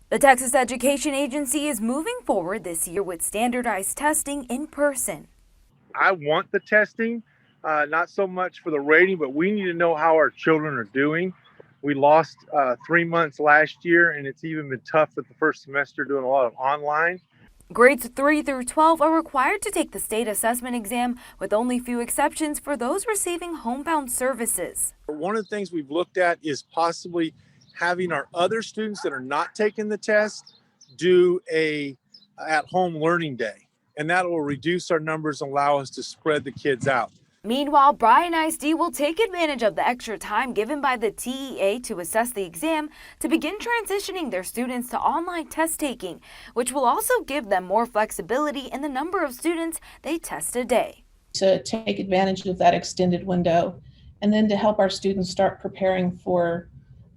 The Texas Education Agency is moving forward this year with standardized testing in person. I want the testing, not so much for the rating, but we need to know how our children are doing. We lost 3 months last year, and it's even been tough at the first semester doing a lot of online. Grades 3 through 12 are required to take the state assessment exam, with only few exceptions for those receiving homebound services. One of the things we've looked at is possibly having our other students that are not taking the test do a at-home learning day, and that will reduce our numbers and allow us to spread the kids out. Meanwhile, Bryan ISD will take advantage of the extra time given by the TEA to assess the exam to begin transitioning their students to online test taking, which will also give them more flexibility in the number of students they test a day. To take advantage of that extended window, and then to help our students start preparing for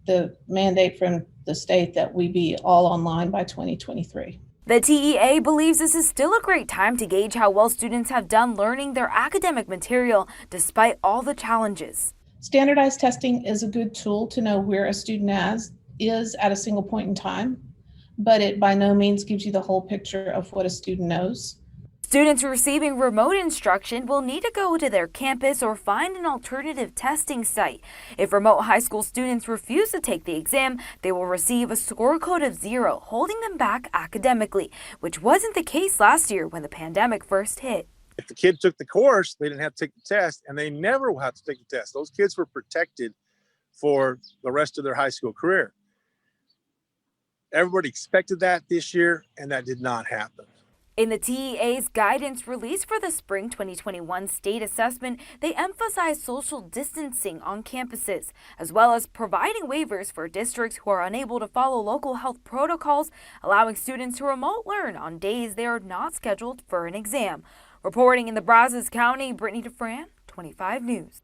the mandate from the state that we be all online by 2023. The TEA believes this is still a great time to gauge how well students have done learning their academic material despite all the challenges. Standardized testing is a good tool to know where a student is at a single point in time, but it by no means gives you the whole picture of what a student knows. Students receiving remote instruction will need to go to their campus or find an alternative testing site. If remote high school students refuse to take the exam, they will receive a score code of 0, holding them back academically, which wasn't the case last year when the pandemic first hit. If the kid took the course, they didn't have to take the test, and they never will have to take the test. Those kids were protected for the rest of their high school career. Everybody expected that this year, and that did not happen. In the TEA's guidance released for the spring 2021 state assessment, they emphasize social distancing on campuses, as well as providing waivers for districts who are unable to follow local health protocols, allowing students to remote learn on days they are not scheduled for an exam. Reporting in the Brazos County, Brittany DeFran, 25 News.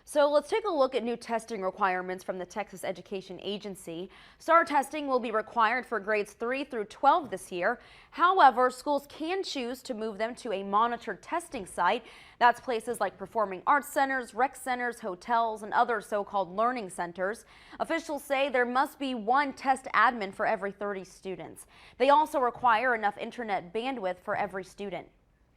So let's take a look at new testing requirements from the Texas Education Agency. STAAR testing will be required for grades 3 through 12 this year. However, schools can choose to move them to a monitored testing site. That's places like performing arts centers, rec centers, hotels, and other so-called learning centers. Officials say there must be one test admin for every 30 students. They also require enough internet bandwidth for every student.